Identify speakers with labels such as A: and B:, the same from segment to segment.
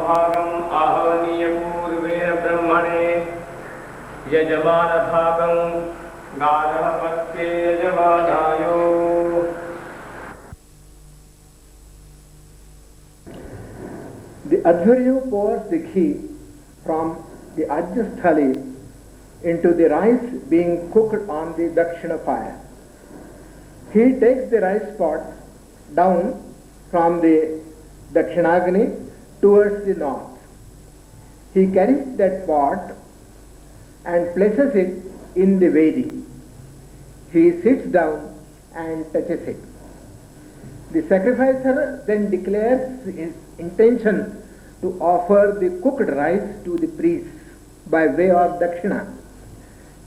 A: भागम् आहवनीय पूर्वेण ब्रह्मणे यजमानभागं गानः पत्ये यजमानायो।
B: The Adhvaryu pours the ghee from the Ajjasthali into the rice being cooked on the Dakshina fire. He takes the rice pot down from the Dakshinagni towards the north. He carries that pot and places it in the Vedi. He sits down and touches it. The sacrificer then declares his intention to offer the cooked rice to the priests by way of Dakshina.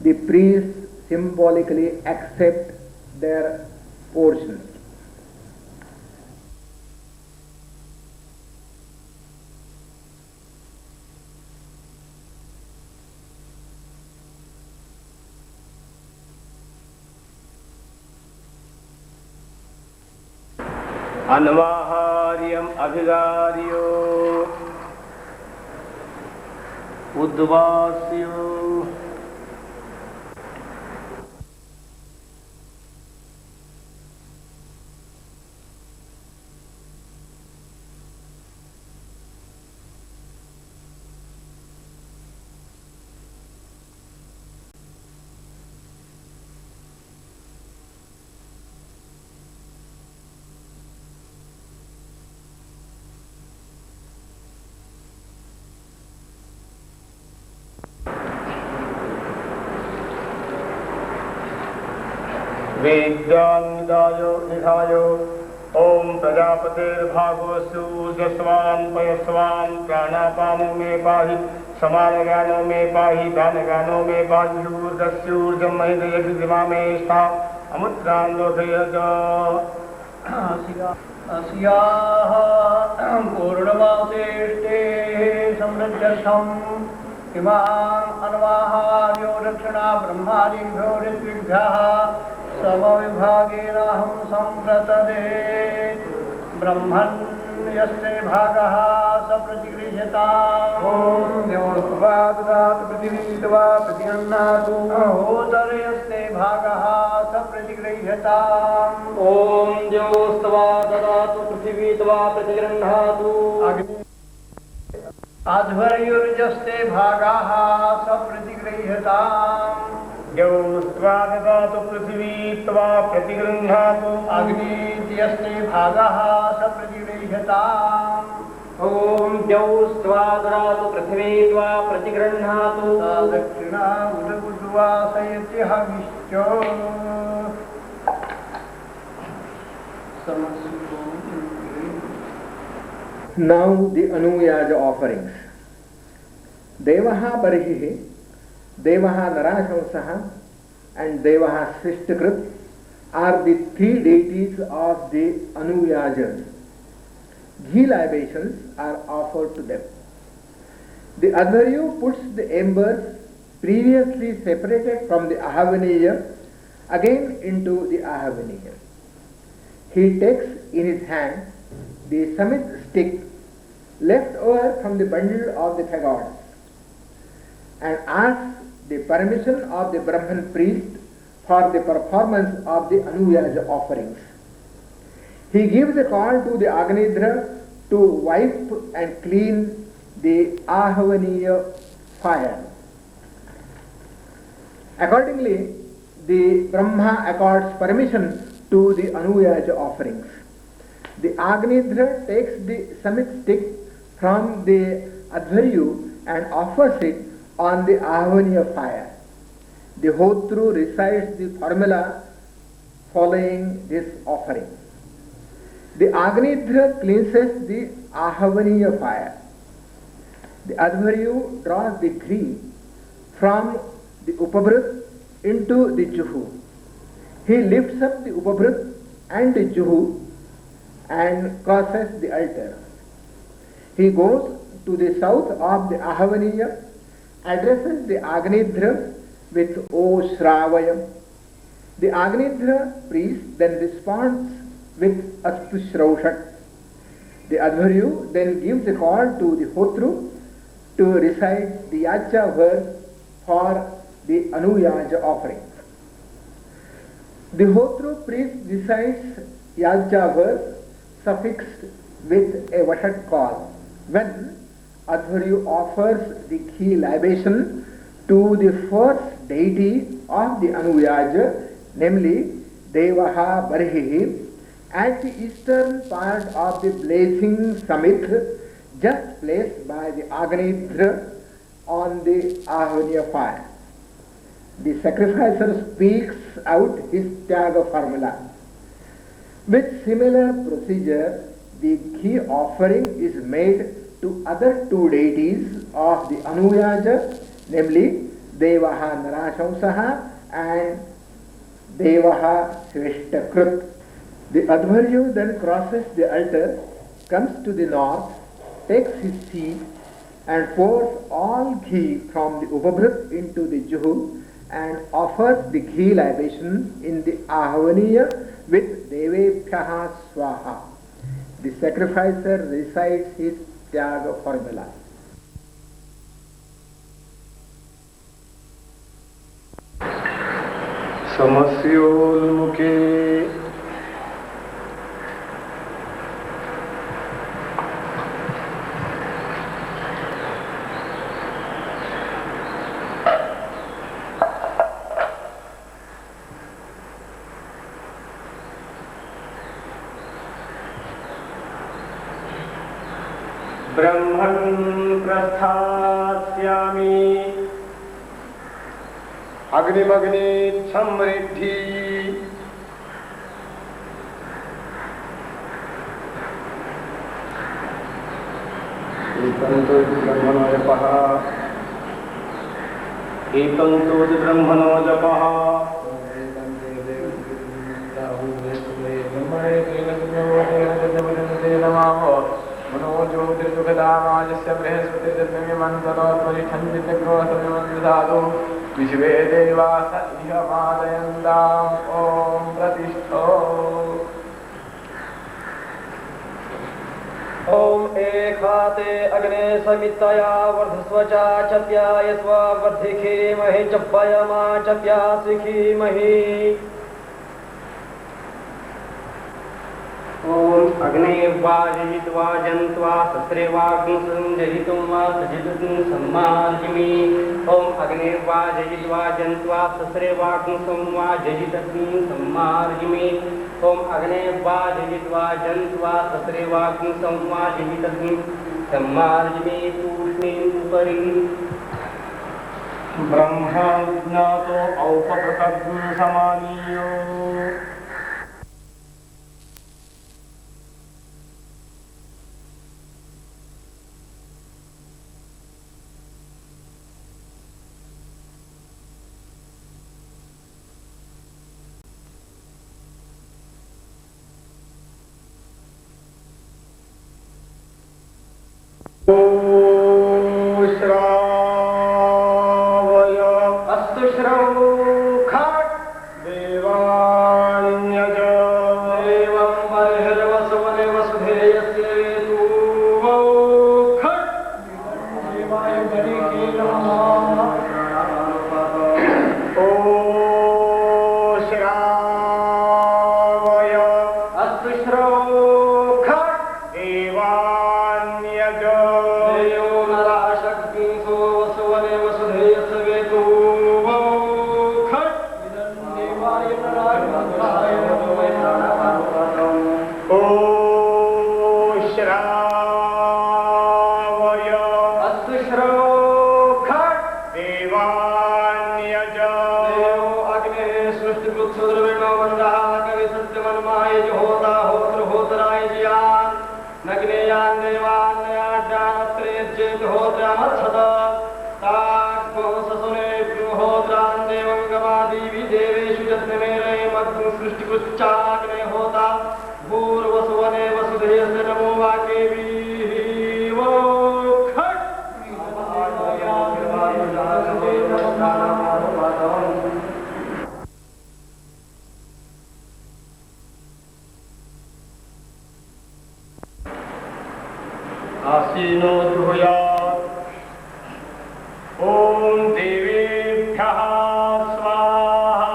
B: The priests symbolically accept their portions.
A: अन्वाहार्यम् अभिगार्यो उद्वास्यो। वेद्यान्निदायो निधायो ओम प्रजापतिर्भागोऽस्तु ऊर्ध्वस्वान् पयस्वान् प्राणापानो मे पाहि समानगानो मे पाहि दानगानो मे पाहि ऊर्ध्वस्यूर्ध्वं महिदयति दिवा मे स्था अमुत्रान्दोधयज।
C: अस्याः पूर्णमासेष्टे समृद्ध्यर्थम् इमाम् अन्वाहार्यो दक्षिणा ब्रह्मादिभ्यो ऋत्विभ्यः समविभागेनाहं सम्प्रतते। ब्रह्मन् यस्य भागः स प्रतिगृह्यताम्। ॐ द्यौस्त्वा ददातु पृथिवीत्वा प्रतिगृह्णातु। होतर यस्य भागः स प्रतिगृह्यताम्।
D: ॐ द्यौस्त्वा ददातु पृथिवीत्वा प्रतिगृह्णातु।
C: अध्वर्युर्यस्य भागः स प्रतिगृह्यताम्।
A: द्यौस्त्वा ददातु पृथिवी त्वा प्रतिगृह्णातु।
C: अग्निर्यस्य भागः स प्रतिगृह्यताम्।
D: ॐ द्यौस्त्वा ददातु पृथिवी त्वा प्रतिगृह्णातु।
C: दक्षिणा उदकुद्वासयति हविश्च।
B: Now the Anuyaja offerings. Devaha Barihi, Devaha Narashamsaha and Devaha Srishtakrit are the three deities of the Anuyajas. Ghee libations are offered to them. The Adhvaryu puts the embers previously separated from the Ahavaniya again into the Ahavaniya. He takes in his hand the samit stick left over from the bundle of the fagots and asks the permission of the Brahman priest for the performance of the Anuyaja offerings. He gives a call to the Agnidra to wipe and clean the Ahavaniya fire. Accordingly, the Brahma accords permission to the Anuyaja offerings. The Agnidra takes the samit stick from the Adhvaryu and offers it on the Ahavaniya fire. The Hotru recites the formula following this offering. The Agnidra cleanses the Ahavaniya fire. The Adhvaryu draws the ghee from the Upabrut into the Juhu. He lifts up the Upabrut and the Juhu and crosses the altar. He goes to the south of the Ahavaniya, addresses the Agnidra with O Shravayam. The Agnidra priest then responds with Astu Shraushat. The Advaryu then gives a call to the Hotru to recite the Yacha verse for the Anuyaja offering. The Hotru priest recites Yacha verse suffixed with a Vashat call. When Advaryu offers the ghee libation to the first deity of the Anuyaja, namely Devaha Barhihi, at the eastern part of the blazing summit, just placed by the Agnidra on the Ahvaniya fire. The sacrificer speaks out his Tyaga formula. With similar procedure, the ghee offering is made to other two deities of the Anuyaja, namely Devaha Narashamsaha and Devaha Sveshtakrut. The Advaryu then crosses the altar, comes to the north, takes his seat and pours all ghee from the Upabhrit into the Juhu and offers the ghee libation in the Ahvaniya with Devebhyaha Swaha. The sacrificer recites his Tyaga formula.
A: Samasyoulmukhe ब्रह्मन् प्रस्थास्यामि अग्निमग्नि समृद्धि एकं तु ब्रह्मणो जपः मनोज्योतिर्सुखदामाजस्य बृहस्पतिर्निमन्तरोत्परिठञ्जितग्रोसमिमन्दातु विश्वे देवास इह मादयन्ताम् ॐ प्रतिष्ठो
D: ॐ एखाते अग्ने समितया वर्धस्व चाचत्यायस्व वर्धिखीमहि चप्पयमा चप्यासिखीमहि ॐ अग्ने वाजयित्वा जन्त्वा सस्रेवाग्निं जहितुं वा सजितुं सम्मार्जमि ॐ अग्ने वाजयित्वा जन्त्वा सस्रेवाग्निं वा जहितुं सम्मार्जमि ॐ अग्ने वाजयित्वा जन्त्वा सस्रेवाग्निं वा जहितुं सम्मार्जमि तूष्णीम् उपरि
A: ब्रह्मा ज्ञातो औपकृतज्ञ समानीयो श्रावय
D: अस्तु श्रौखाट्
A: देवान्यज
D: एवं बर्हिर्वसुवने वसुधेयस्य वेतु खट्
C: देवाय बलिके नमः
A: ओ श्रावय
D: अस्तु श्रौखाट्
A: देवान्यज
D: देयो नराशक्तिसो वसुवने वसुधेयस्य वेतु खट्
C: देवाय नराय
A: ओ श्रावय
D: अस्तु श्रौखाट्
A: देवान्यज
D: देवो अग्नेः सृष्टिकृत्सुद्रविणो वन्दः कविसत्यमन्माय जुहोता होतृहोतराय जियान् नग्नेयान् देवान् नयाड्यानत्रेज्येति होत्रमत्सत ताग्ससुनेभ्यो होत्रान् देवं गमादीवि देवेषु यत्नमेरे मग्नं सृष्टिकृच्चाग्ने होता भूर्वसुवने वसुधेयस्य नमो वाकेभिः वो खट्
A: प्राचीनो जुहुयात् ॐ देवेभ्यः स्वाहा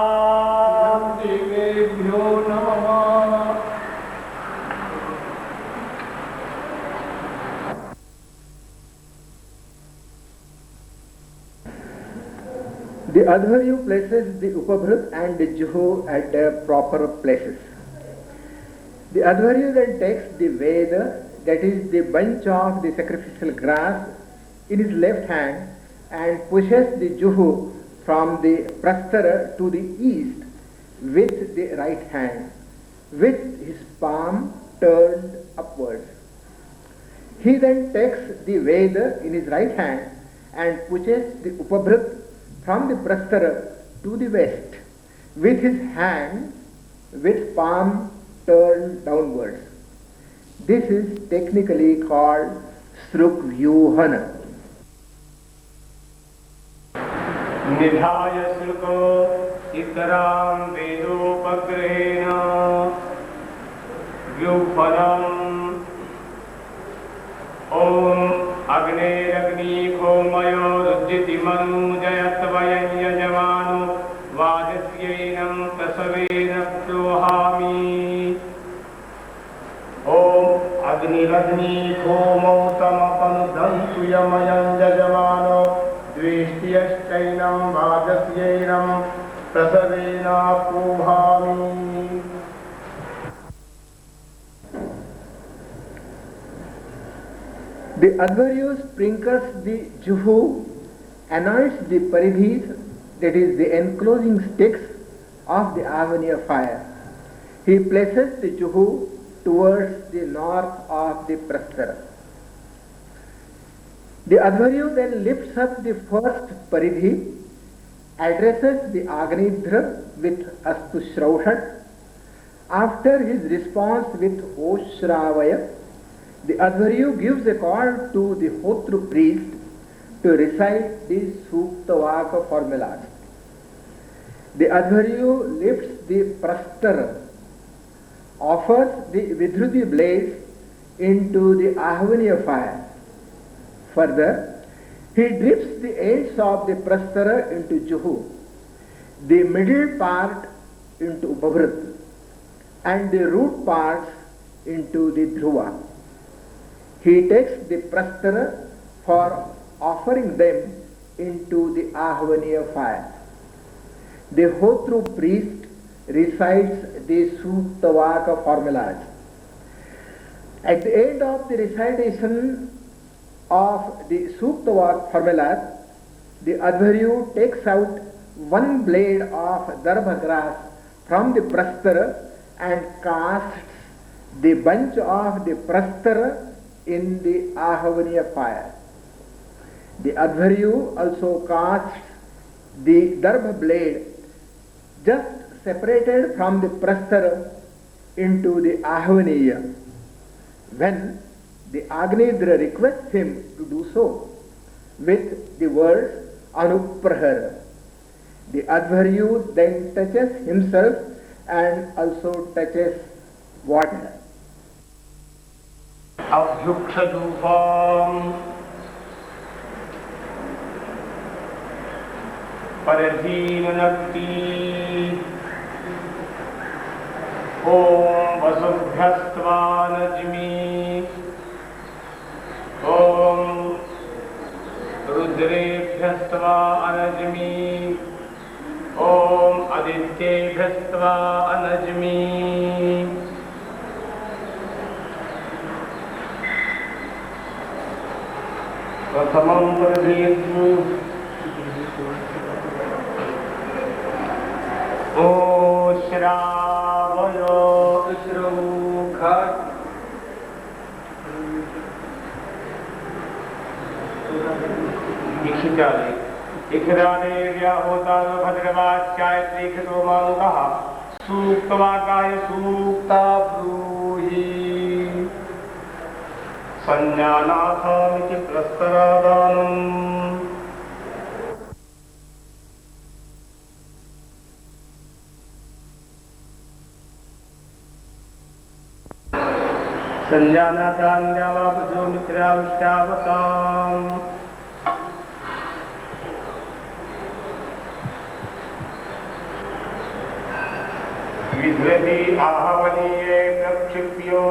C: देवेभ्यो नमः
B: The Adharyu places the Upabhrut and the Juhu at their proper places. The Adharyu then takes the Veda, that is the bunch of the sacrificial grass, in his left hand and pushes the Juhu from the Prastara to the east with the right hand, with his palm turned upwards. He then takes the Veda in his right hand and pushes the Upabhrut from the Prastara to the west with his hand with palm turned downwards. This is technically called Srukvyuhana.
A: निधाय शुल्को इतरां वेदोपग्रहेण व्युफलम् ॐ अग्नेरग्निहोमयो रुज्जितिमनुजयत्वयं यजमानो वाजस्यैनं प्रसवेन प्रोहामि ॐ अग्निरग्निहोमौ तमपनुदन्तु यमयं यजमानो द्वेष्ट्यश्चैनं वाजस्यैनं प्रसवेन प्रोहामि
B: The Adharyu sprinkles the Juhu, anoints the paridhis, that is the enclosing sticks of the Avaniya fire. He places the Juhu towards the north of the Prastara. The Adharyu then lifts up the first paridhi, addresses the Agnidhra with Astu Shrauhat. After his response with Oshravaya, the Adharyu gives a call to the Hotru priest to recite the Suktavaka formulas. The Adharyu lifts the Prastara, offers the Vidruti blaze into the Ahvaniya fire. Further, he dips the ends of the Prastara into Juhu, the middle part into Upabhrut, and the root parts into the Dhruva. He takes the Prastara for offering them into the Ahvaniya fire. The Hotru priest recites the Suktavaka formulas. At the end of the recitation of the Suktavaka formulas, the Adharyu takes out one blade of Darbha grass from the Prastara and casts the bunch of the Prastara in the Ahvaniya fire. The Adharyu also casts the Darbha blade just separated from the Prastara into the Ahvaniya. When the Agnidhra requests him to do so with the words Anuprahara, the Adharyu then touches himself and also touches water.
A: अभ्युक्षधूपम् परधीननक्ति ॐ वसुभ्यस्त्वा नज्मि ॐ रुद्रेभ्यस्त्वा अनज्मि ॐ आदित्येभ्यस्त्वा अनज्मि प्रथमं प्रदीयतु ओ श्रावय श्रमुखात् इखिराने व्याहोतार भद्रवाच्याय त्रिखितो मानुकः सूक्तवाकाय सूक्ता ब्रूहि संज्ञानाथामिति प्रस्तरादानम् संजानातान्यावापजो मित्राविष्टावताम् विधृति आहवनीये प्रक्षिप्यो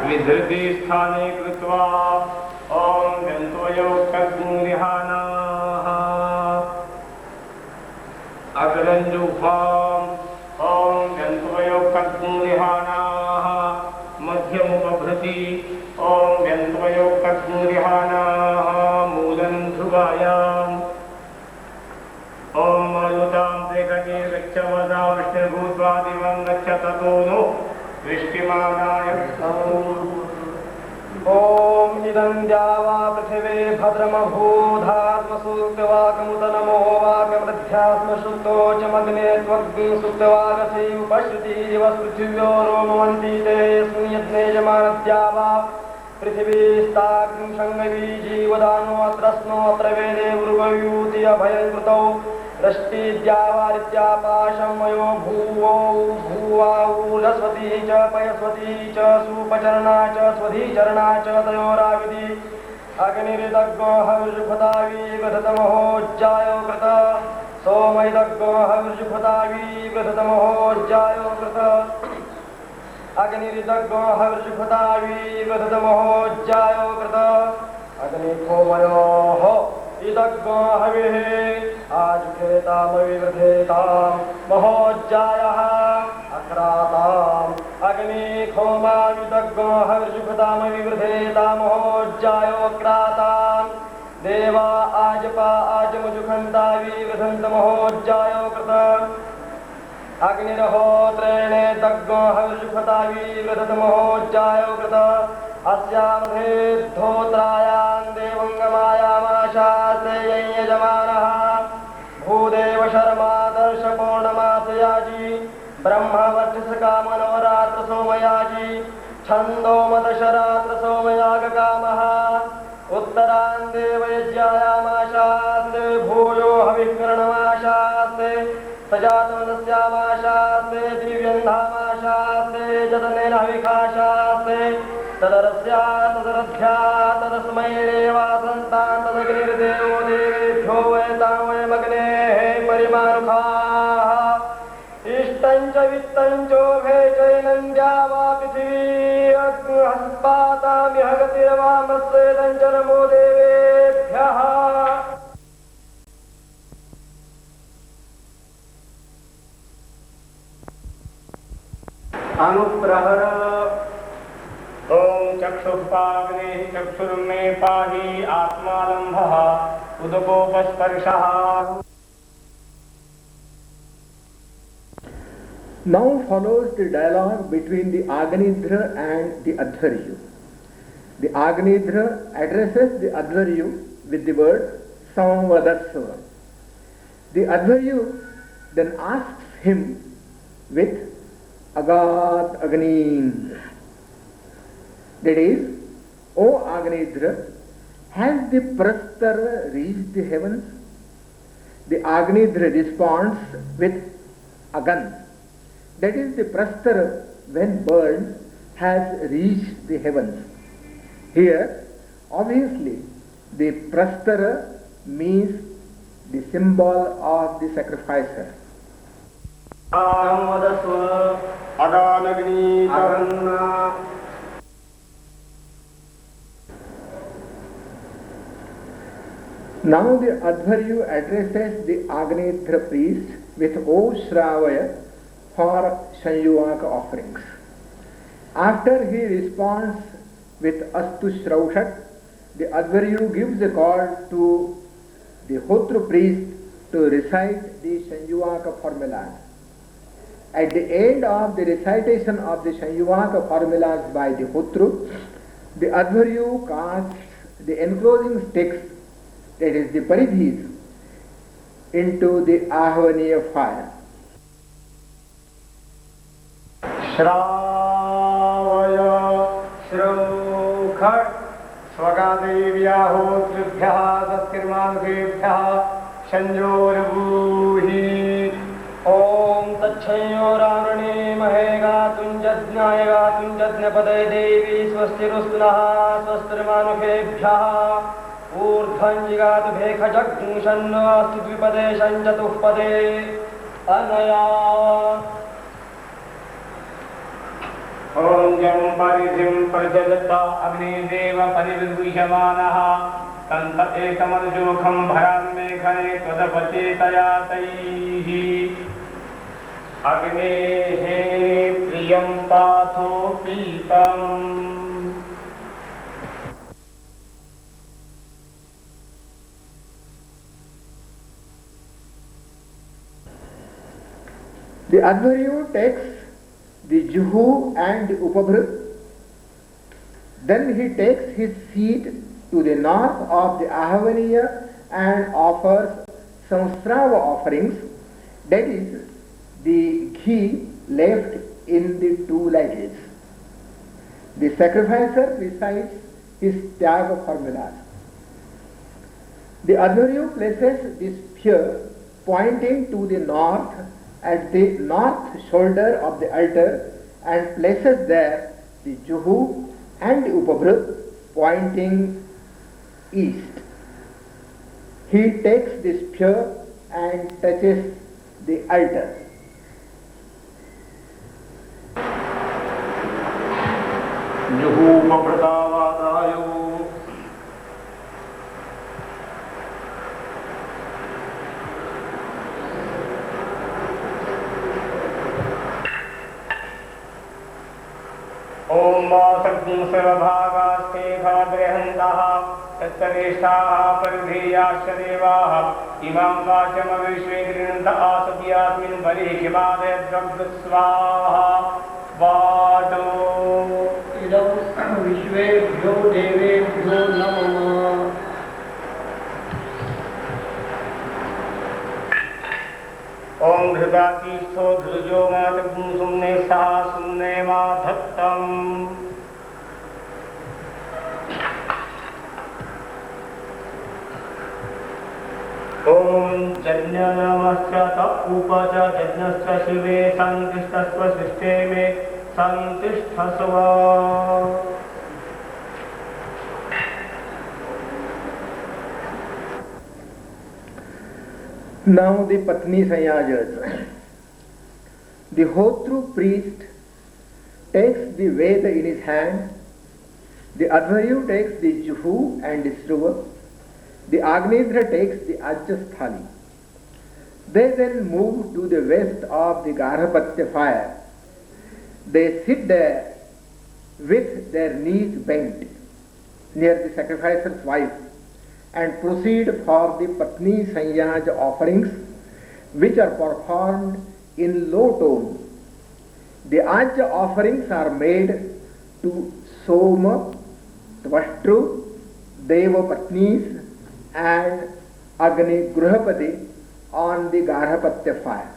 A: विधृति स्थाने कृत्वा ॐ गन्त्वयोक्तग्निरिहानाः अग्रञ्जुफाम् ॐ गन्त्वयोक्तग्निरिहानाः मध्यमुपभृति ॐ गन्त्वयोक्तग्निरिहानाः मूलं ध्रुवायाम् ॐ मरुतां देहके गच्छ वदा विष्णुभूत्वा दिवं गच्छ ततो नो वृष्टिमानाय
D: ॐ इदं द्यावा पृथिवे भद्रमभूधात्मसूक्तवाकमुत नमो वाकमृध्यात्मसुक्तो च मग्ने त्वग्निसूक्तवाकसे उपश्रुतिरिवस्पृथिव्यो रोमवन्ति ते यस्मिन् यज्ञे यजमानद्यावा पृथिवीस्ताग्निसंगवी जीवदानो अत्रस्नो अत्र वेदे मृगयूति अभयं कृतौ दृष्टिद्यावारित्यापाशमयो भूवौ भूवाऊलस्वती च पयस्वती च सुपचरणा च स्वधीचरणा च तयोराविधि अग्निरिदग्गो हविर्जुफतावी गधतमहोज्जायो कृत सोमैदग्गो हविर्जुफतावी गधतमहोज्जायो कृत अग्निरिदग्गो हविर्जुफतावी गधतमहोज्जायो कृत अग्निकोमयोः इदग्गो हविः आजुखेतामविवृधेतां महोज्जायः अक्राताम् अग्निखोमाविदग्गो हविर्जुफतामविवृधेतां महोज्जायोक्राताम् देवा आजपा आजमुजुखन्तावी वृधन्तमहोज्जायो कृत अग्निर्होत्रेण दग्गो हविर्जुफतावी वृधतमहोज्जायो कृत अस्यामधेद्धोत्रायां देवङ्गमायामाशास्ते यजमानः भूदेव शर्मादर्श पौर्णमासयाजी ब्रह्मवर्चसकामनवरात्र सोमयाजी छन्दोमदशरात्र सोमयागकामः उत्तरां देवयज्ञायामाशास्ते भूयो हविकरणमाशास्ते सजातमनस्यामाशास्ते दिव्यन्धामाशास्ते जतनेन हविकाशास्ते तदरस्या तदरध्या तदस्मै देवासन्तां तदग्निर्देवो देवेभ्यो वयतां वयमग्नेः परिमानुखाः इष्टं च वित्तं चोभे चैनं द्यावा पृथिवी हस्पातामिह गतिर्वामस्वेदं च नमो देवेभ्यः
A: अनुप्रहर ॐ चक्षुष्पाग्नेः चक्षुर्मे पाहि आत्मालम्भः उदकोपस्पर्शः
B: Now follows the dialogue between the Agnidhra and the Adhvaryu. The Agnidhra addresses the Adhvaryu with the word Samvadassava. The Adhvaryu then asks him with Agat Agnin. That is, O Agnidhra, has the Prastara reached the heavens? The Agnidhra responds with Agan. That is, the Prastara, when burned, has reached the heavens. Here, obviously, the Prastara means the symbol of the sacrificer. Now the Adhvaryu addresses the Agnidhra priest with O Shravaya for Sanyuvaka offerings. After he responds with Astu Shraushat, the Adhvaryu gives a call to the Hotru priest to recite the Sanyuvaka formulas. At the end of the recitation of the Sanyuvaka formulas by the Hotru, the Adhvaryu casts the enclosing sticks, that is the paridhis, into the Ahvaniya fire.
A: श्रावय श्रौखट् स्वगादेव्याहोतृभ्यः दस्तिर्मानुषेभ्यः तच्छञ्जोरभूहि
D: ॐ तच्छयोरावृणे महे गातुञ्जज्ञाय गातुञ्जज्ञपदे देवी स्वस्तिरुस्तुनः स्वस्तिर्मानुषेभ्यः ऊर्ध्वं जिगातु भेखजग्मुषन्नस्तु द्विपदे चतुःपदे अनया
A: ॐ जं परिधिं प्रजलता अग्निदेव परिविभूषमानः तन्त एकमनुजोखं भरान्मेघने त्वदपचेतया तैः अग्नेः प्रियं पाथो पीतम्
B: The Advaryu takes the Juhu and the Upabhrut. Then he takes his seat to the north of the Ahavaniya and offers Samstrava offerings, that is, the ghee left in the two ledges. The sacrificer recites his Tyaga formulas. The Advaryu places the spear pointing to the north at the north shoulder of the altar and places there the Juhu and the Upabhrut pointing east. He takes the spear and touches the altar.
A: जुहूपप्रतावादायो ॐ वासग्ं सर्वभागास्ते भाद्रहन्तः तत्सरेष्ठाः परिधेयाश्च देवाः इमां वाचमविश्वे गृह्णन्त आसुयास्मिन् बलिः किमादयद्रग्धस्वाहा वाचो
C: इदं विश्वेभ्यो देवेभ्यो नमः
A: ॐ घृतातीर्थो धृजो मातगुं सुम्ने सह सुम्ने मा धत्तम् ॐ जन्यनमश्च तूप च जज्ञश्च शिवे सन्तिष्ठस्व सृष्टे मे सन्तिष्ठस्व
B: Now the Patni Sanyajas. The Hotru priest takes the Veda in his hand, the Advaryu takes the Juhu and the Sruva, the Agnidra takes the Ajjasthali. They then move to the west of the Garhapatya fire. They sit there with their knees bent near the sacrificer's wife and proceed for the Patni Sanyaj offerings, which are performed in low tone. The Ajja offerings are made to Soma, Tvashtru, Deva Patnis and Agni Gruhapati on the Garhapatya fire.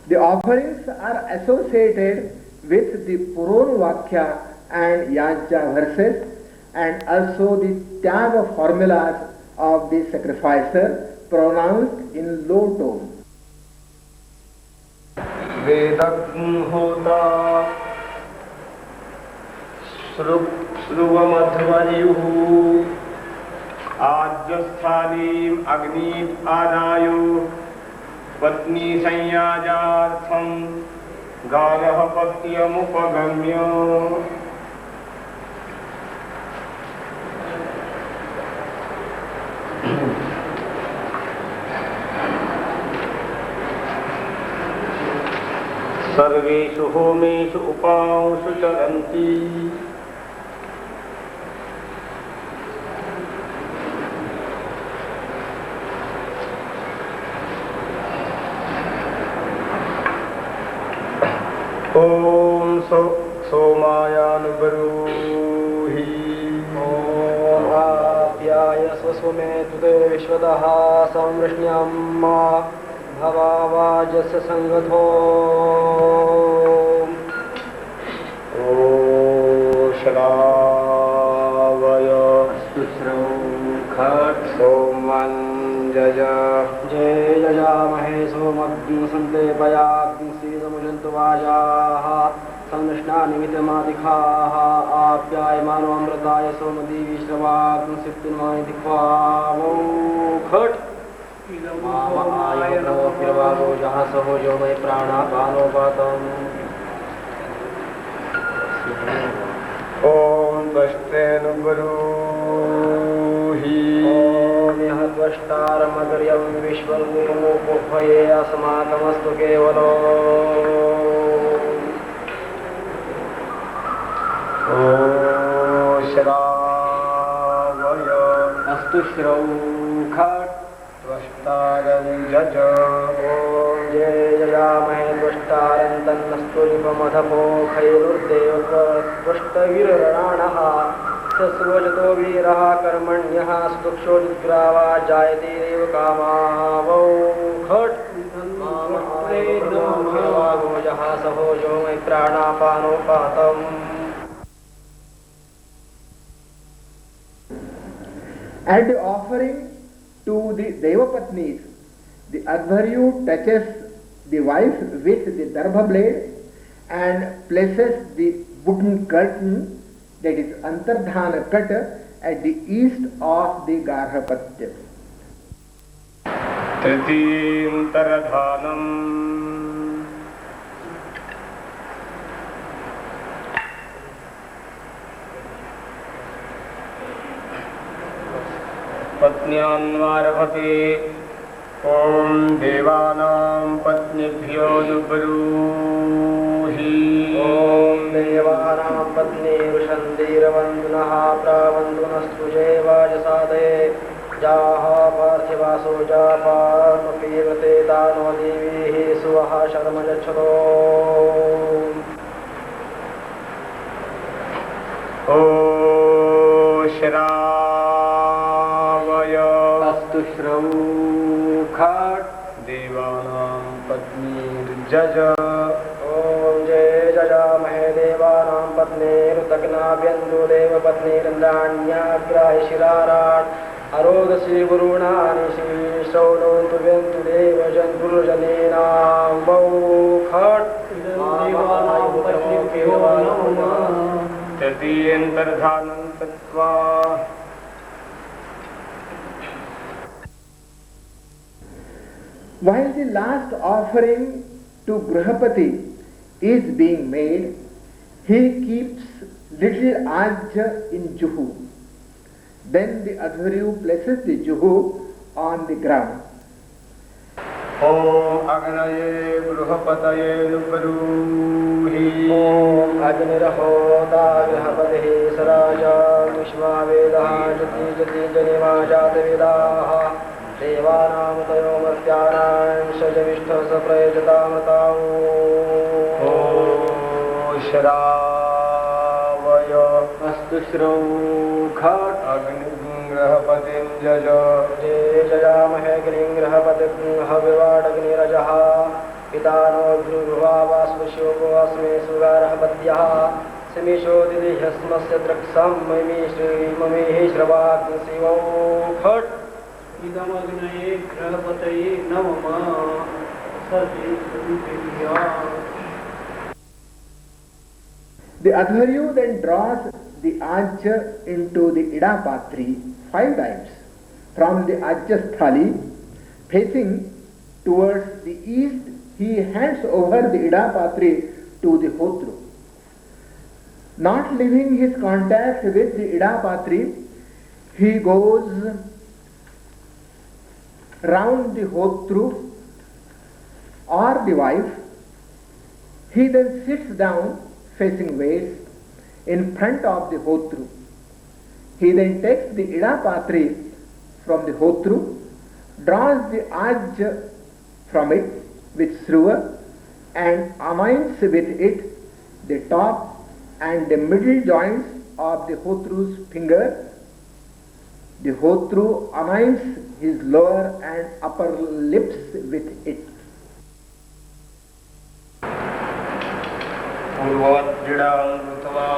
B: The offerings are associated with the Puron Vakya and Yajja verses and also the Tyaga formulas of the sacrificer pronounced in low tone.
A: वेदग्होता श्रुवमध्वर्युः आज्यस्थालीम् अग्नीम् आदायो पत्नी संयाजार्थं गार्हपत्यमुपगम्य सर्वेषु होमेषु उपांशु चरन्ति ॐ सोमायानुब्रूहि
D: ॐ आप्याय स्वस्वमे तुते विश्वतः संवृष्ण्यम् भवावाजस्य संगतो
A: श्रावय
B: Susram Khat
A: सोमं जय
D: राजाः संस्नानिमितमादिखाः आप्यायमानो अमृताय सोमदेवी श्रवाग्निसिद्धिर्माय दिक्वावो खट् मामायनोऽपिर्वागो जः सहोजो मयि प्राणापानोपातम्
A: ॐ त्वष्टेऽनुब्रूहि
D: ॐ यः त्वष्टारमगर्यं विश्वरूपमुपभये अस्माकमस्तु केवलो
A: ॐ श्रावय
D: अस्तु श्रौखट्
A: त्वष्टारं जज
D: ॐ जय जयामहे त्वष्टारन्तन्नस्तु निपमधपो खैरुर्देवत्वष्टवीरराणः सस्वजतो वीरः कर्मण्यः सुदुक्षोदिग्रावा जायते देव कामावौ खट् मामोजः सहोजो मयि प्राणापानोपातम्
B: At the offering to the Devapatnis, the Advaryu touches the wife with the Darbha blade and places the wooden curtain, that is Antardhana cut, at the east of the Garhapatya.
A: तृतीयन्तरधानम् पत्न्यान्वारभते ॐ देवानां पत्नीभ्यो नुब्रूहि
D: ॐ देवानां पत्नीरुषन्धीरवन्दुनः प्रावन्दुनस्तु जयवाजसादये जाः पार्थिवासो जापामपीवते दानो देवीः सुवः शर्म यच्छतो
A: ॐ श्रावय
D: अस्तु श्रौखट्
A: देवानां पत्नीर्जज
D: ॐ जय जजामहे देवानां पत्नीरुतग्नाभ्यन्तु देवपत्नीरिन्द्राण्याग्राहि शिराराट् अरोगसि गुरुणानि श्रौणोन्तु व्यन्तु देवजन्गुर्जनेनां वौ खट्
A: तृतीयन्तर्धानं तत्त्वा
B: While the last offering to Grihapati is being made, he keeps little ajja in juhu. Then the Advaryu places the juhu on the ground.
A: ॐ अग्नये बृहपतये नुब्रूहि
D: ॐ अग्निरहोता गृहपतिः स राजा विश्वावेदः जति जति जनिमा जातवेदाः देवानां तयो मर्त्यानां शजविष्ठः स प्रयजतामृताम्
A: ॐ श्रावय
D: अस्तु श्रौखट्
A: अग्निगृहपतिं जज
D: जय जयामहे गिरिङ्गृहपतिं हविवाडग्निरजः पितानो भ्रुभुवास्मशोको अस्मे सुगारहपत्यः समीशो दिदिह्यस्मस्य द्रक्सं मयि श्रीममेः श्रवाग्निशिवौ खट्
C: इदमग्नये गृहपतये नमः सर्वेभ्यः।
B: The Advaryu then draws the ajja into the Idapatri 5 times from the ajja sthali facing towards the east. He hands over the Idapatri to the Hotru. Not leaving his contact with the Idapatri, he goes round the Hotru or the wife. He then sits down facing west in front of the Hotru. He then takes the Idapatri from the Hotru, draws the ajja from it with sruva and anoints with it the top and the middle joints of the Hotru's finger. The Hotru anoints his lower and upper lips with it.
A: पूर्वोद्दृढं कृत्वा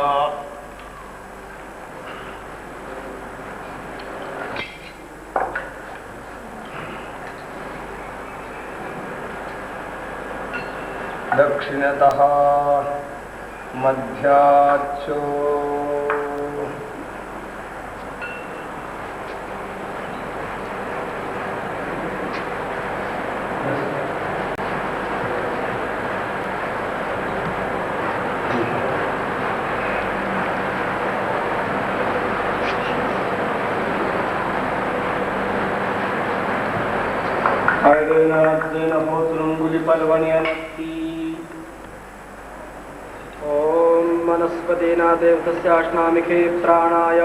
A: दक्षिणतः मध्याच्चो
D: ॐ वनस्पतेना देवतस्याश्नामिखे प्राणाय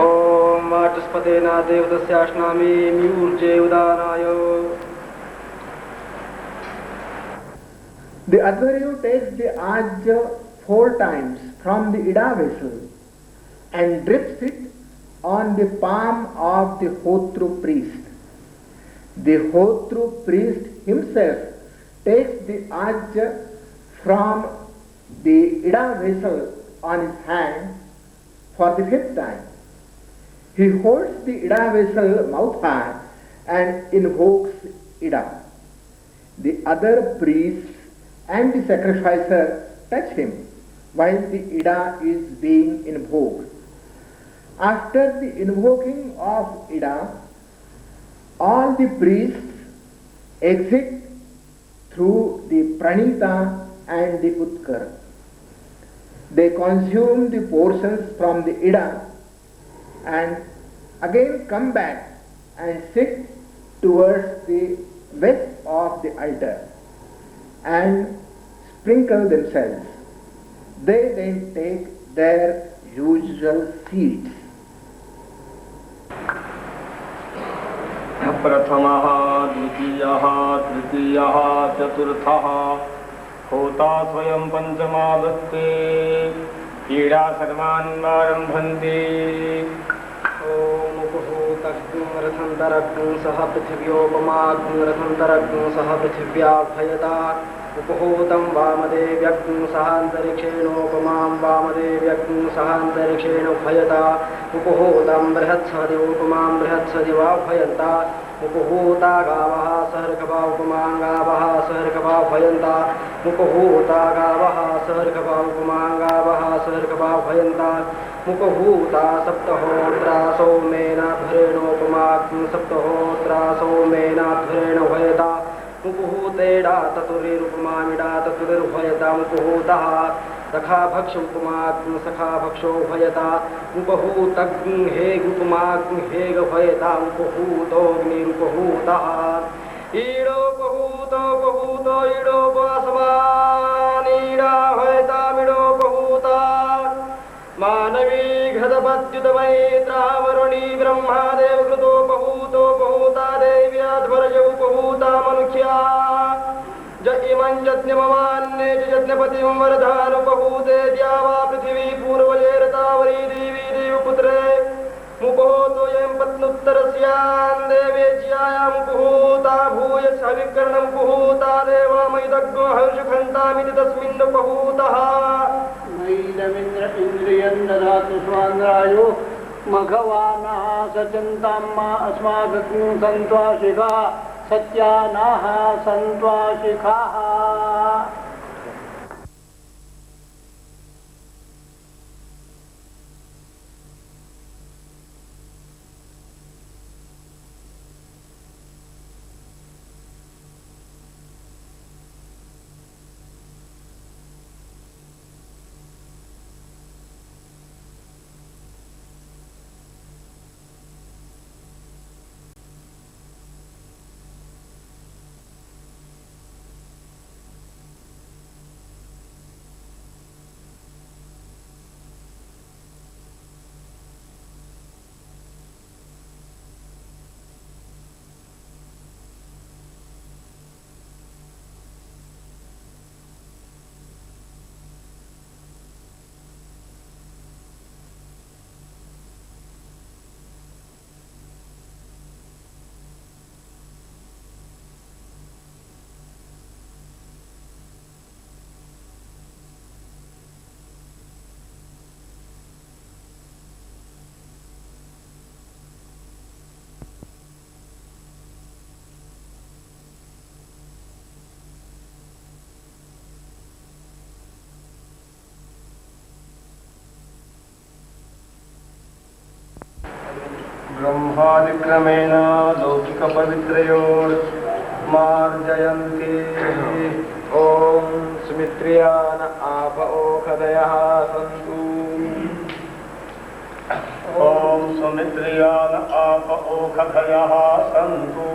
D: ॐ वाचस्पतेना देवतस्याश्नामि म्यूर्जे उदानाय
B: The Advaryu takes the Ajja 4 times from the Ida vessel and drips it on the palm of the Hotru priest. The Hotru priest himself takes the Ajja from the Ida vessel on his hand for the 5th time. He holds the Ida vessel mouth high and invokes Ida. The other priests and the sacrificer touch him while the Ida is being invoked. After the invoking of Ida, all the priests exit through the Pranita and the Utkar. They consume the portions from the Ida and again come back and sit towards the west of the altar and sprinkle themselves. They then take their usual seats.
D: प्रथमः द्वितीयः तृतीयः चतुर्थः होता स्वयं पंचमावत्ते ईडा सर्वान् आरम्भन्ति ॐ उपहूतग्ं रथन्तरग्ं सह पृथिव्योपमाग्ं रथन्तरग्ं सह पृथिव्याभयता उपहूतं वामदेव्यग्ं सहान्तरिक्षेणोपमां वामदेव्यग्ं सहान्तरिक्षेण भयता उपहूतं बृहत्सदिवोपमां बृहत्सदिवाभयन्ता उपहूता गावः सहर्षभा उपमां गावः सहर्षभा भयन्ता उपहूता गावः सहर्षभा उपमां गावः सहर्षभा भयन्ता उपहूता सप्तहोत्रा सौमेनाध्वरेणोपमाग्ं सप्तहोत्रा सौमेनाध्वरेण भयता उपहूतेडा ततुरिरुपमामिडा ततुरिर्भयता उपहूतः सखा भक्ष उपमाग्ं सखा भक्षो भयता उपहूतग्ं हेगुपमाग्ं हेग भयता उपहूतोऽग्निरुपहूतः ईडोपहूतोपहूतो ईडोपासमानीडा भयतामिडोपहूता मानवी घृतपद्युतमैत्रावरुणी ब्रह्मादेव कृतोपहूतोपहूता देव्याध्वरजोपहूता मनुष्या ज इमं यज्ञममान्ये च यज्ञपतिं वरदानुपहूते द्यावा पृथिवी पूर्वजेरतावरी देवी देवपुत्रे मुपोतोऽयं पत्नुत्तरस्यां देवेज्यायामुपहूता भूय सविकर्णं पुहूता देवामयिदग्नो हर्षखन्तामिति तस्मिन्नुपहूतः
C: मैदमिन्द्र इन्द्रियं ददातु स्वान्द्रायो मघवानः सचन्ताम्मा अस्माकं सन्त्वाशिखा सत्यानाः सन्त्वाशिखाः
A: ब्रह्मादिक्रमेण लौकिकपवित्रयोर्मार्जयन्ति। ॐ सुमित्रियान आप ओषधयः सन्तु। ॐ सुमित्रियान आप ओषधयः सन्तु।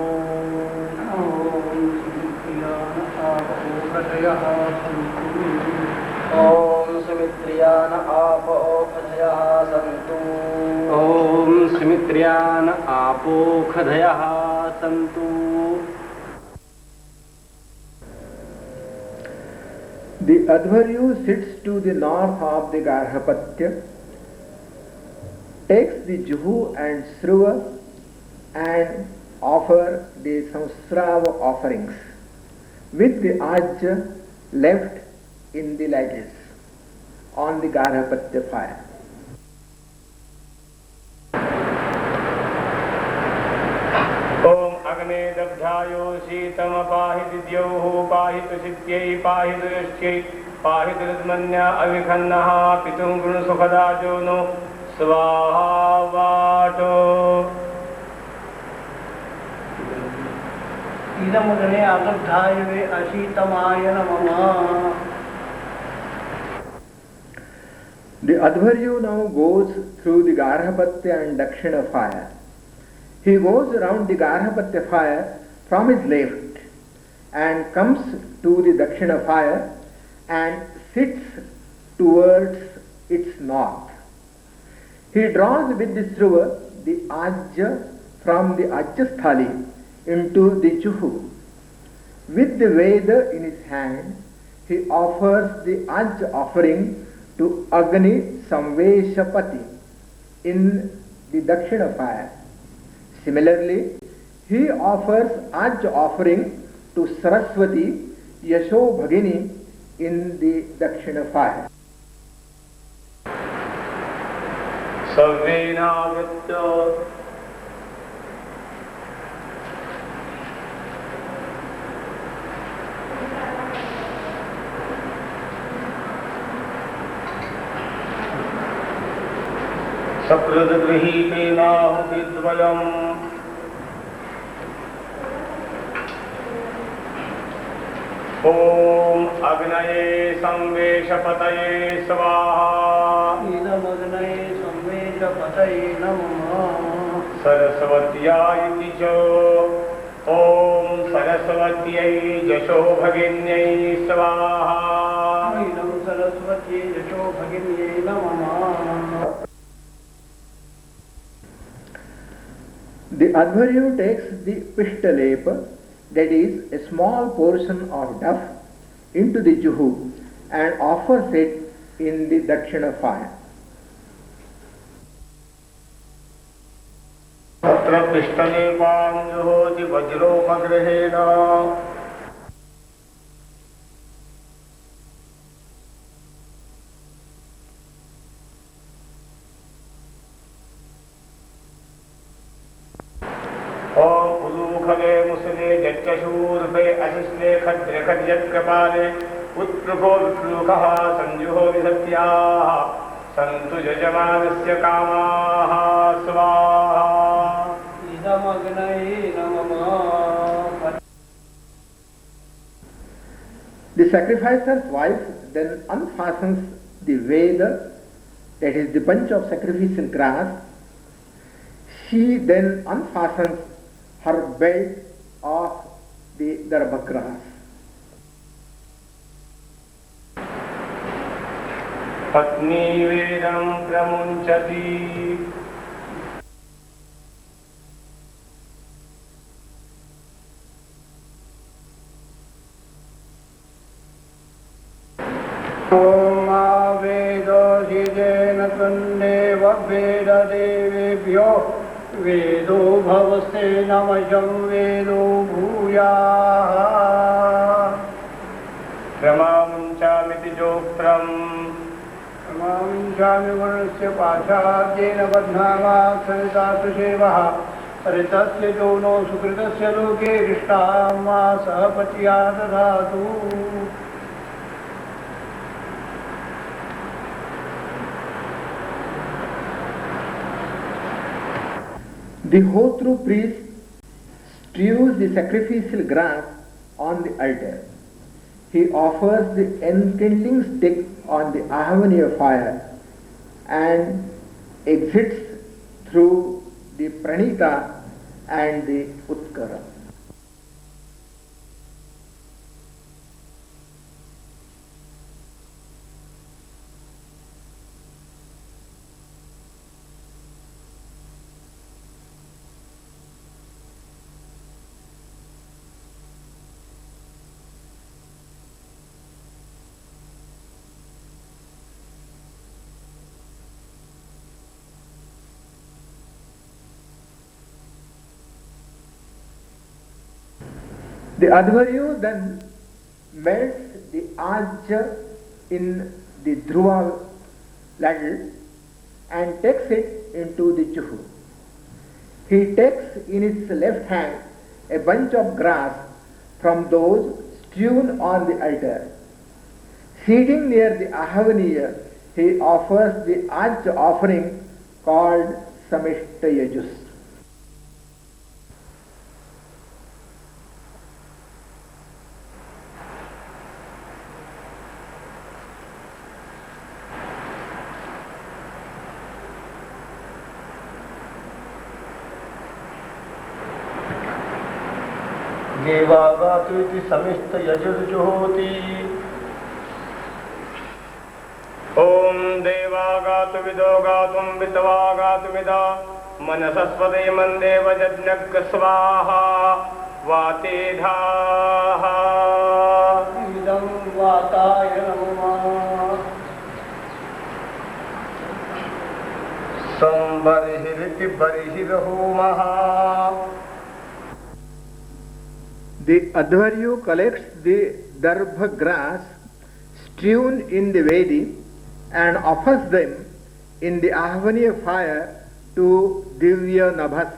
D: ॐ सुमित्रियान आप ओषधयः सन्तु।
C: ॐ सुमित्रियान आपोषधयः सन्तु।
B: The Advaryu sits to the north of the Garhapatya, takes the Juhu and Sruva and offer the Samsrava offerings with the Ajja left in the ledges on the Garhapatya fire.
A: ॐ अग्ने दग्धायो शीतमपाहि दिद्योः पाहि तुसित्यै पाहि दुयश्चै पाहि दुर्मन्या अविखन्नः पितुं गुणसुखदाजो नो स्वाहा वाटो।
C: इदमुदने अदग्धायवे अशीतमाय नमः।
B: The Advaryu now goes through the Garhapatya and Dakshina fire. He goes around the Garhapatya fire from his left and comes to the Dakshina fire and sits towards its north. He draws with the Sruva the Ajja from the Ajjasthali into the Juhu. With the Veda in his hand, he offers the Ajja offering to Agni Samveshapati in the Dakshina fire. Similarly, he offers Ajja offering to Saraswati Yasho Bhagini in the Dakshina fire.
A: सर्वेनावृत्तो सकृद्गृहीतेनाहुतिद्वयम् ॐ अग्नये संवेशपतये स्वाहा।
C: इदमग्नये संवेशपतये नमः।
A: सरस्वत्याय च ॐ सरस्वत्यै यशो भगिन्यै स्वाहा।
C: इदं सरस्वत्यै यशो भगिन्यै नमः।
B: The Advaryu takes the Pishtalepa, that is a small portion of duff, into the Juhu and offers it in the Dakshina fire.
A: तत्र पिष्टलेपां जुहोति वज्रोपग्रहेण उलूखले मुसले जच्चशूर्पे अशिश्ले खद्रे खद्यत्कपाले उत्प्लुको विप्लुकः संजुहो विसत्याः सन्तु यजमानस्य कामाः स्वाहा।
C: इदमग्नये नमः।
B: The sacrificer's wife then unfastens the Veda, that is the bunch of sacrificial grass. She then unfastens her belt of the Darbha grass.
A: पत्नी वेदं प्रमुञ्चति
C: ॐ वेदोषिजेन त्वन्नेव वेददेवेभ्यो वेदो भवस्ते नमयं वेदो भूयाः।
A: प्रमामुञ्चामिति जोक्त्रम्
C: प्रमामिञ्चामि वर्णस्य पाशाद्येन बध्नामा सरितासु सेवः परितस्य दोनो सुकृतस्य लोके हृष्टां मा सह पत्या दधातु।
B: The Hotru priest strews the sacrificial grass on the altar. He offers the enkindling stick on the Ahavaniya fire and exits through the Pranita and the Utkara. The Advaryu then melts the Ajja in the Dhruva ladle and takes it into the Juhu. He takes in his left hand a bunch of grass from those strewn on the altar. Seating near the Ahavaniya, he offers the Ajja offering called Samishta Yajus.
C: देवागातु इति समिस्त यजुर्जुहोति।
A: ओम देवागातु विदो गातुं विद्वा गातु विदा मनसस्वते मंदेव जज्ञक स्वाहा वातेधाः
C: इदं वाताय नमः। संबर्हिरिति बर्हिर्होमः।
B: The Advaryu collects the Darbha grass strewn in the Vedi and offers them in the Ahvaniya fire to Divya Nabhas.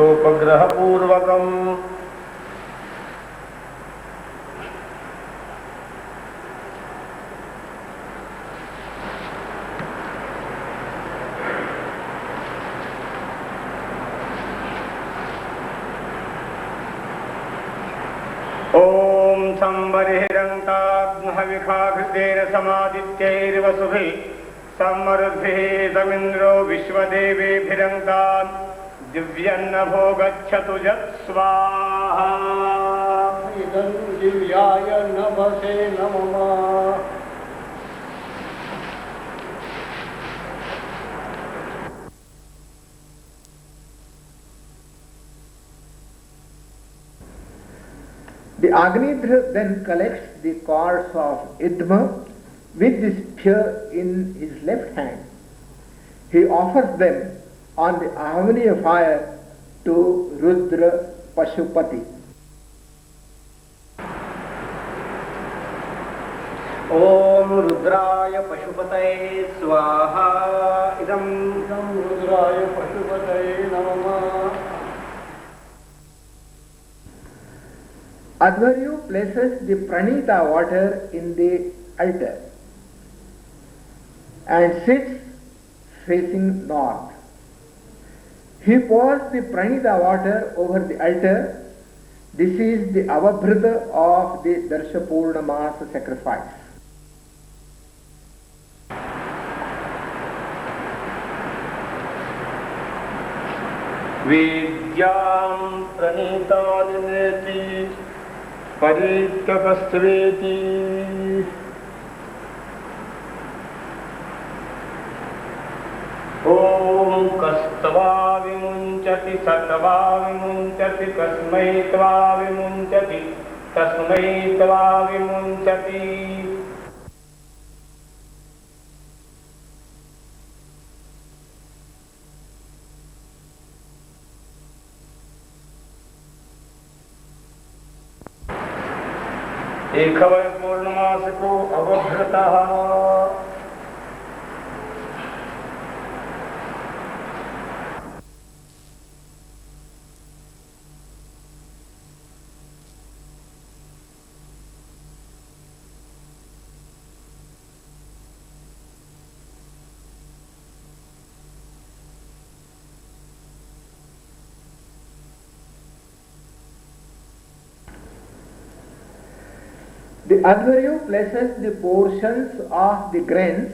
A: सोपग्रह पूर्वकम ओम संबर्हिरंताग्नहविखाघृतेन समादित्यैर्वसुभिः समृद्भिः समिन्द्रो विश्वदेवेभिरंतान् दिव्यन्नभो गच्छतु जत्स्वाहा।
C: इदं दिव्याय नभसे नमः।
B: The Agnidra then collects the cords of Idma with the spear in his left hand. He offers them on the Ahvaniya fire to Rudra Pashupati.
D: ओम रुद्राय पशुपतये स्वाहा। इदं
C: रुद्राय पशुपतये नमः।
B: Advaryu places the Pranita water in the altar and sits facing north. He pours the Pranita water over the altar. This is the Avabhrita of the Darsha Purnamasa sacrifice.
A: वेद्यां प्रणीतानिनेति परीत्यपस्वेति ॐ कस्तवा विमुञ्चति सत्वा विमुञ्चति कस्मै त्वा विमुञ्चति तस्मै त्वा विमुञ्चति एकवय पूर्णमास को अवभृतः
B: The Advaryu places the portions of the grains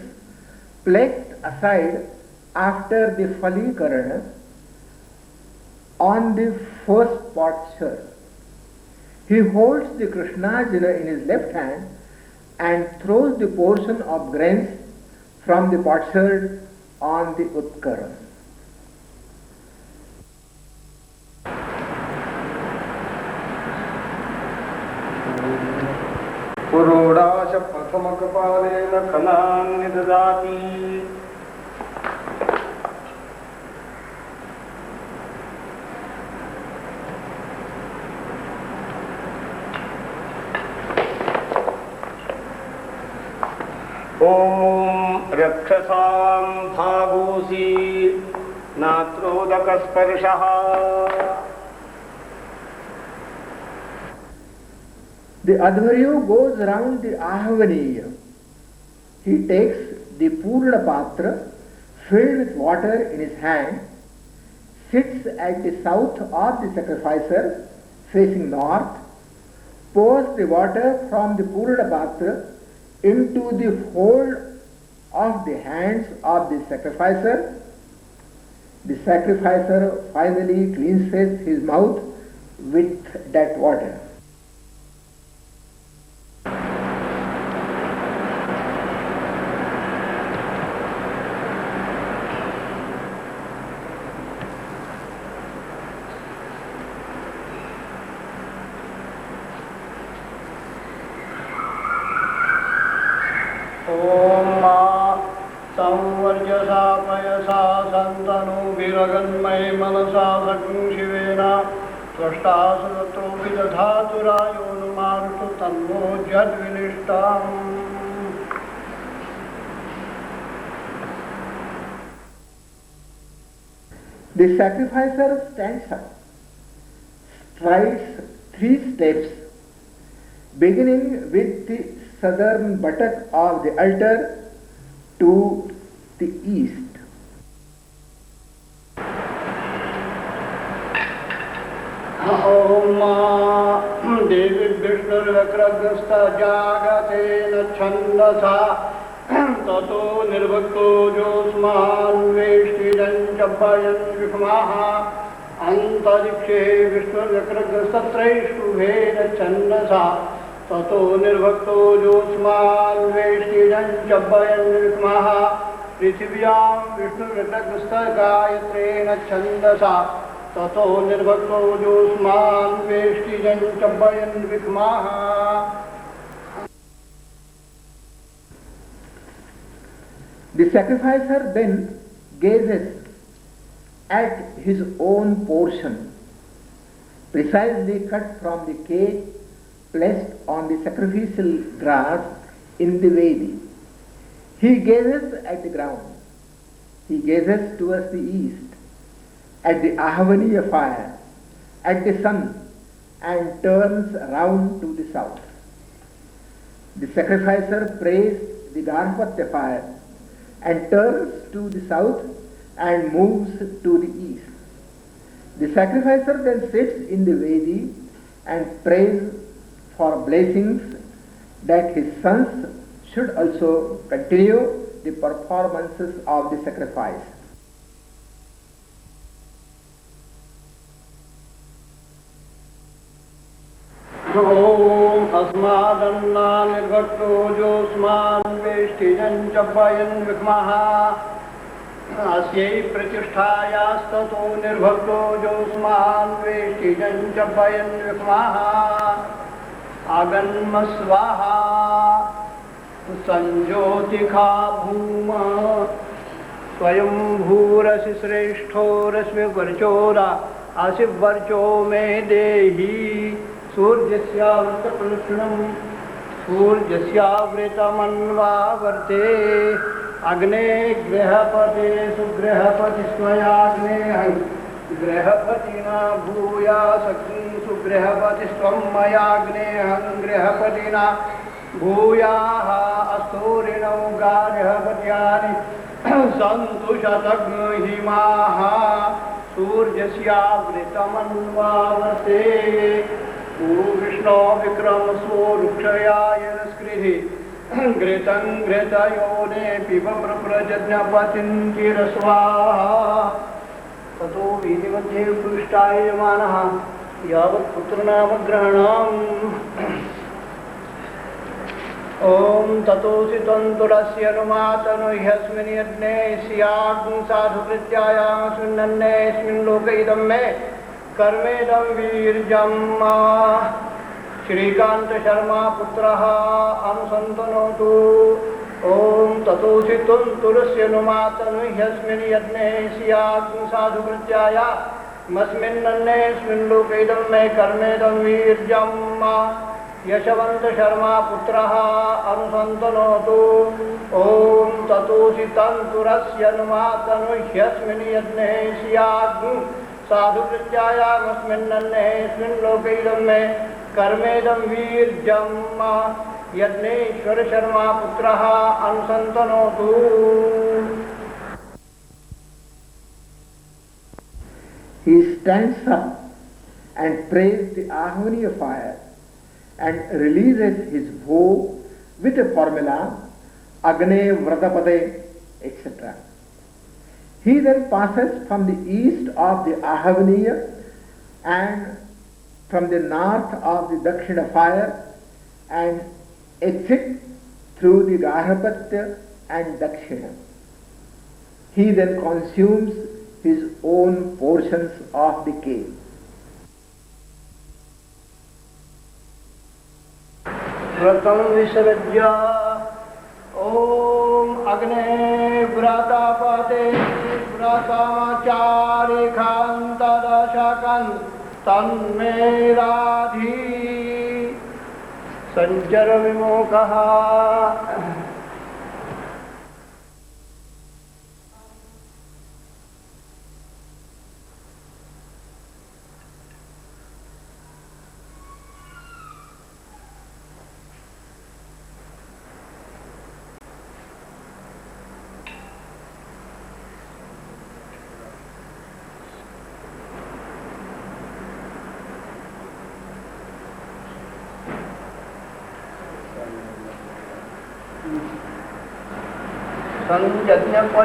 B: placed aside after the Phalikarana on the first potsherd. He holds the Krishnajala in his left hand and throws the portion of grains from the potsherd on the Utkara.
A: पुरोडाश प्रथमकपालेन खलान्नि ददाति ॐ रक्षसां भागोऽसि नात्रोदकस्पर्शः
B: The Advaryu goes round the Ahvaniya. He takes the Purna Patra filled with water in his hand, sits at the south of the sacrificer facing north, pours the water from the Purna Patra into the fold of the hands of the sacrificer. The sacrificer finally cleanses his mouth with that water.
C: संवर्जसा पयसा सन्तनुभिरगन्मये मनसा सखं शिवेन त्वष्टा सुदत्रोऽपि दधातु रायोनुमारुतु तन्नो जद्विनिष्टाम्।
B: The sacrificer stands up, strides 3 steps, beginning with the southern buttock of the altar to the east.
C: ॐ देवी विष्णुर्वक्रग्रस्ता जागतेन छन्दसा ततो निर्भक्तो जोस्मान् वेष्टिरञ्चपयन् विषमाः अन्तरिक्षे विष्णुर्वक्रग्रस्तत्रैष्टुभेन छन्दसा ततो निर्भक्तो जोस्मान् वेष्टिरञ्चपयन् विषमाः पृथिव्यां विष्णुर्वक्रग्रस्तगायत्रेण छन्दसा ततो निर्भक्तो जोस्मान् वेष्टिरञ्चपयन् विषमाः।
B: The sacrificer then gazes at his own portion, precisely cut from the cake placed on the sacrificial grass in the Vedi. He gazes at the ground. He gazes towards the east, at the Ahvaniya fire, at the sun, and turns round to the south. The sacrificer prays the Ganpatya fire and turns to the south and moves to the east. The sacrificer then sits in the Vedi and prays for blessings that his sons should also continue the performances of the sacrifice.
C: ॐ अस्मादन्ना निर्भक्तो जोऽस्मान् वेष्टिजं च वयन् विद्मः अस्यै प्रतिष्ठायास्ततो निर्भक्तो जोऽस्मान् वेष्टिजं च वयन् विद्मः आगन्म स्वाहा संज्योतिखा भूम स्वयं भूरसि श्रेष्ठो रश्मिवर्चोरा आशिवर्चो मे देहि सूर्यस्यावृतप्रलक्षणं सूर्यस्यावृतमन्वावर्ते अग्ने गृहपते सुगृहपतिस्मयाग्नेः गृहपतिना भूया सखी सुगृहपतिस्त्वं मयाग्नेहं गृहपतिना भूयाः अस्तूरिणौ गार्हपत्यानि सन्तु शतघ्नहिमाः सूर्यस्यावृतमन्वावर्ते विष्णो विक्रमसो वृक्षयायनस्कृतिः घृतं घृतयोने पिब प्रजज्ञपतिं चिरस्वाहा ततो वीतिमध्ये पृष्टायमानः यावत् पुत्रनामग्रहणम् ॐ ततोऽसि तन्तुरस्य नुमातनु ह्यस्मिन् यज्ञे स्याग्ं साधुकृत्यायामस्मिन्नन्नेऽस्मिन् लोक इदं मे कर्मेदं वीर्यम् श्रीकान्तशर्मा पुत्रः अनुसन्तनोतु ॐ ततोऽसि तन्तुरस्य नुमातनु ह्यस्मिन् यज्ञे स्याग्ं साधुकृत्यायामस्मिन्नन्नेऽस्मिन् लोक इदं मे कर्मेदं वीर्यम् यशवंत शर्मा पुत्रः अनुसन्तनोतु ॐ ततोऽसि तन्तुरस्य नुमातनु ह्यस्मिन् यज्ञे स्याग्ं साधुकृत्यायामस्मिन्नन्नेऽस्मिन् लोके इदं मे कर्मेदं वीर्यम् यज्ञेश्वर शर्मा पुत्रः अनुसन्तनोतु।
B: He stands up and prays the Ahvaniya fire and releases his bow with a formula Agne Vratapade, etc. He then passes from the east of the Ahvaniya and from the north of the Dakshina fire and exits through the Garhapatya and Dakshina. He then consumes his own portions of the cake.
C: व्रतं विसृज्य ॐ अग्ने व्रतापते व्रताचारिकान्तदशकं तन्मे राधि सञ्चर विमुखः।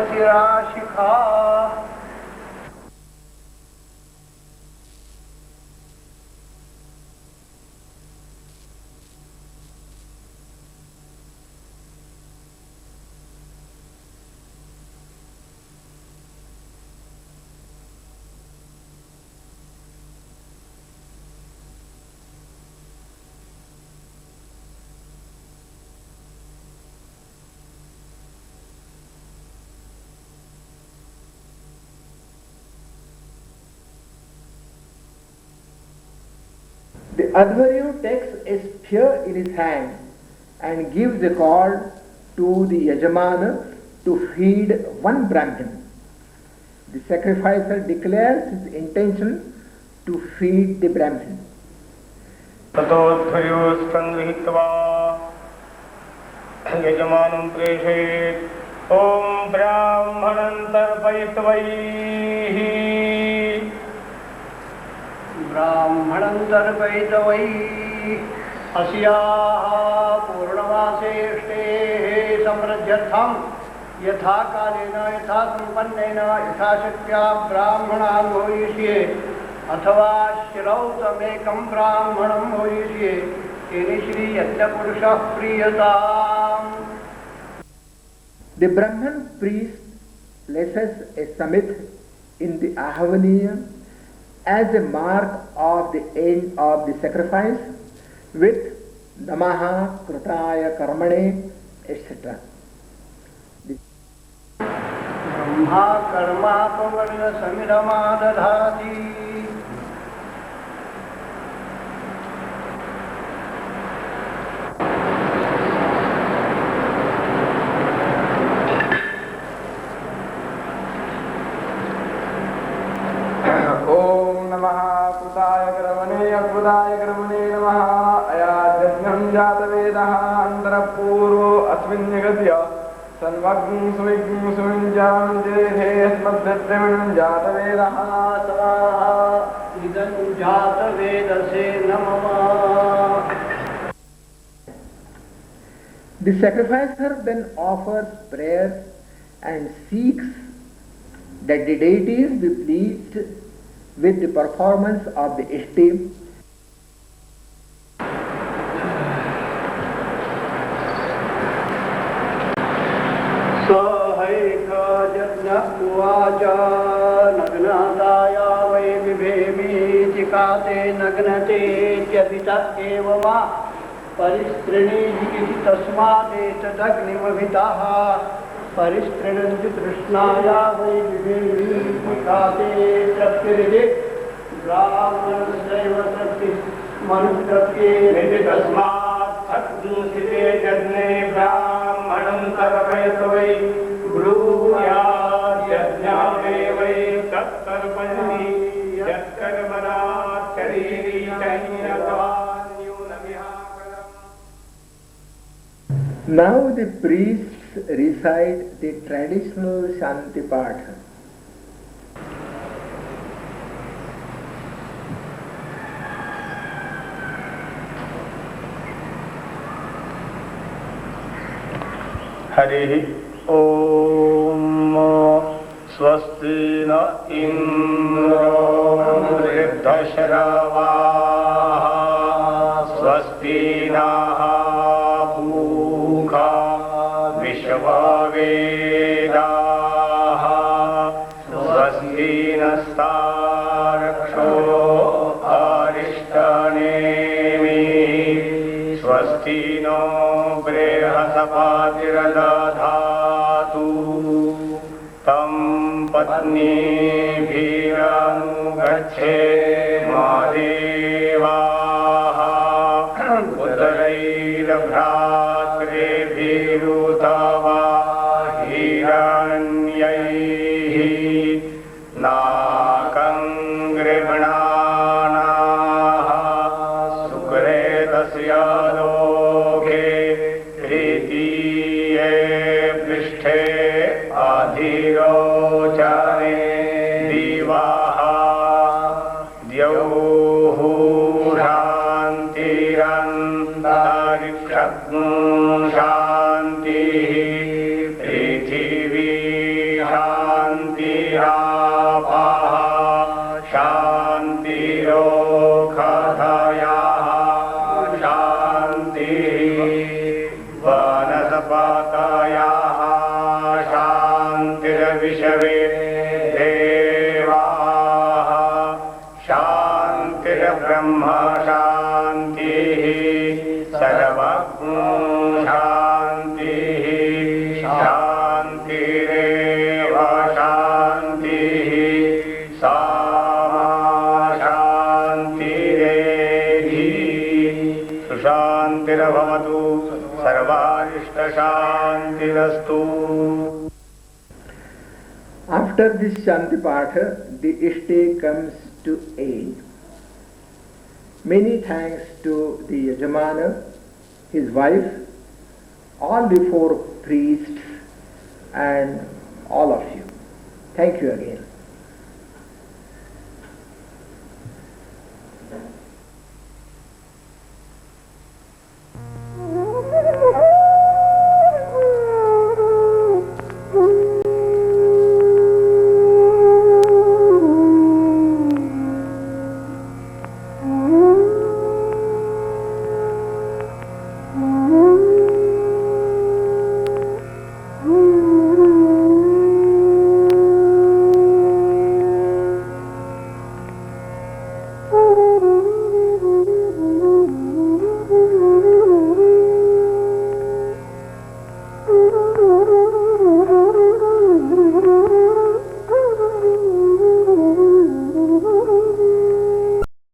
C: संयज्ञपतिराशिखा
B: The Advaryu takes a spear in his hand and gives a cord to the Yajamana to feed one Brahmin. The sacrificer declares his intention to feed the Brahmin.
A: ततोऽध्वर्यो सङ्गृहीत्वा यजमानं प्रेषयेत् ॐ ब्राह्मणं तर्पयित्वैः
C: ब्राह्मणं तर्पयित्वै अस्याः पूर्णमासेष्टेः समृद्ध्यर्थं यथा कालेन यथा सम्पन्नेन यथाशक्त्या ब्राह्मणान् भविष्ये अथवा श्रौतमेकं ब्राह्मणं भविष्ये तेन Shri यज्ञपुरुषः प्रीयताम्.
B: The Brahman priest places a samit in the Ahvaniya as a mark of the end of the sacrifice with Namaha Krutaya Karmane, etc.
C: Brahma कर्मापवर्ग समिधमादधाति.
D: ओम नमः कृताय कर्मणे अकृताय कर्मणे नमः. अयाज्ञं जातवेदः अन्तरपूर्वो अस्मिन् निगत्य सन्वग्ं सुविग्ं सुविञ्जां जेधे अस्मद्भद्रमिणं जातवेदः
C: स्वाहा. इदं जातवेदसे नमः.
B: The sacrificer then offers prayers and seeks that the deities be pleased with the performance of the ishtim.
C: उवाच नग्नताया वै बिभेमीति काते नग्नतेत्यभित एव मा परिस्तृणीति तस्मादेतदग्निमभितः परिस्तृणन्ति तृष्णाया वै बिभेमीति काते तृप्तिरिति ब्राह्मणस्यैव तृप्तिः मनुतृप्तिरिति
A: तस्मात् सत्स्थिते जज्ञे ब्राह्मणं तर्पयत वै ब्रूयाद्यज्ञाने वै तत्तर्पयति यत्कर्मणात् शरीरी चैन्यतवान्यूनमिहाकरम्.
B: Now the priests recite the traditional Shanti Patha.
A: Hari ओम. स्वस्ति न इंद्रो वृद्धश्रवाः स्वस्ति नः पूषा विश्ववेदाः स्वस्ति नस्तार्क्ष्यो अरिष्टनेमिः स्वस्ति नो बृहस्पतिर्दधातु तं पत्नीभिरनुगच्छेमादेवाः पुत्रैर्भ्रातृभिरुतवा हिरण्यैः नाकं गृह्णानाः सुकृते तस्य लोके तृतीये पृष्ठे अधिरोचने दिवाः द्यौः शान्तिरन्तरिक्षं शान्तिः पृथिवी शान्तिरापः शान्तिरोषधयः शान्तिः वनस्पतयः शान्तिर्विश्वे देवाः शान्तिर्ब्रह्म शान्तिः सर्वज्ञ शान्तिः शान्तिरेव शान्तिः सामा शान्तिरेधि सुशान्तिर्भवतु सर्वारिष्टशान्तिरस्तु.
B: After this Shanti Patha, the ishte comes to end. Many thanks to the Yajamana, his wife, all the four priests, and all of you. Thank you again.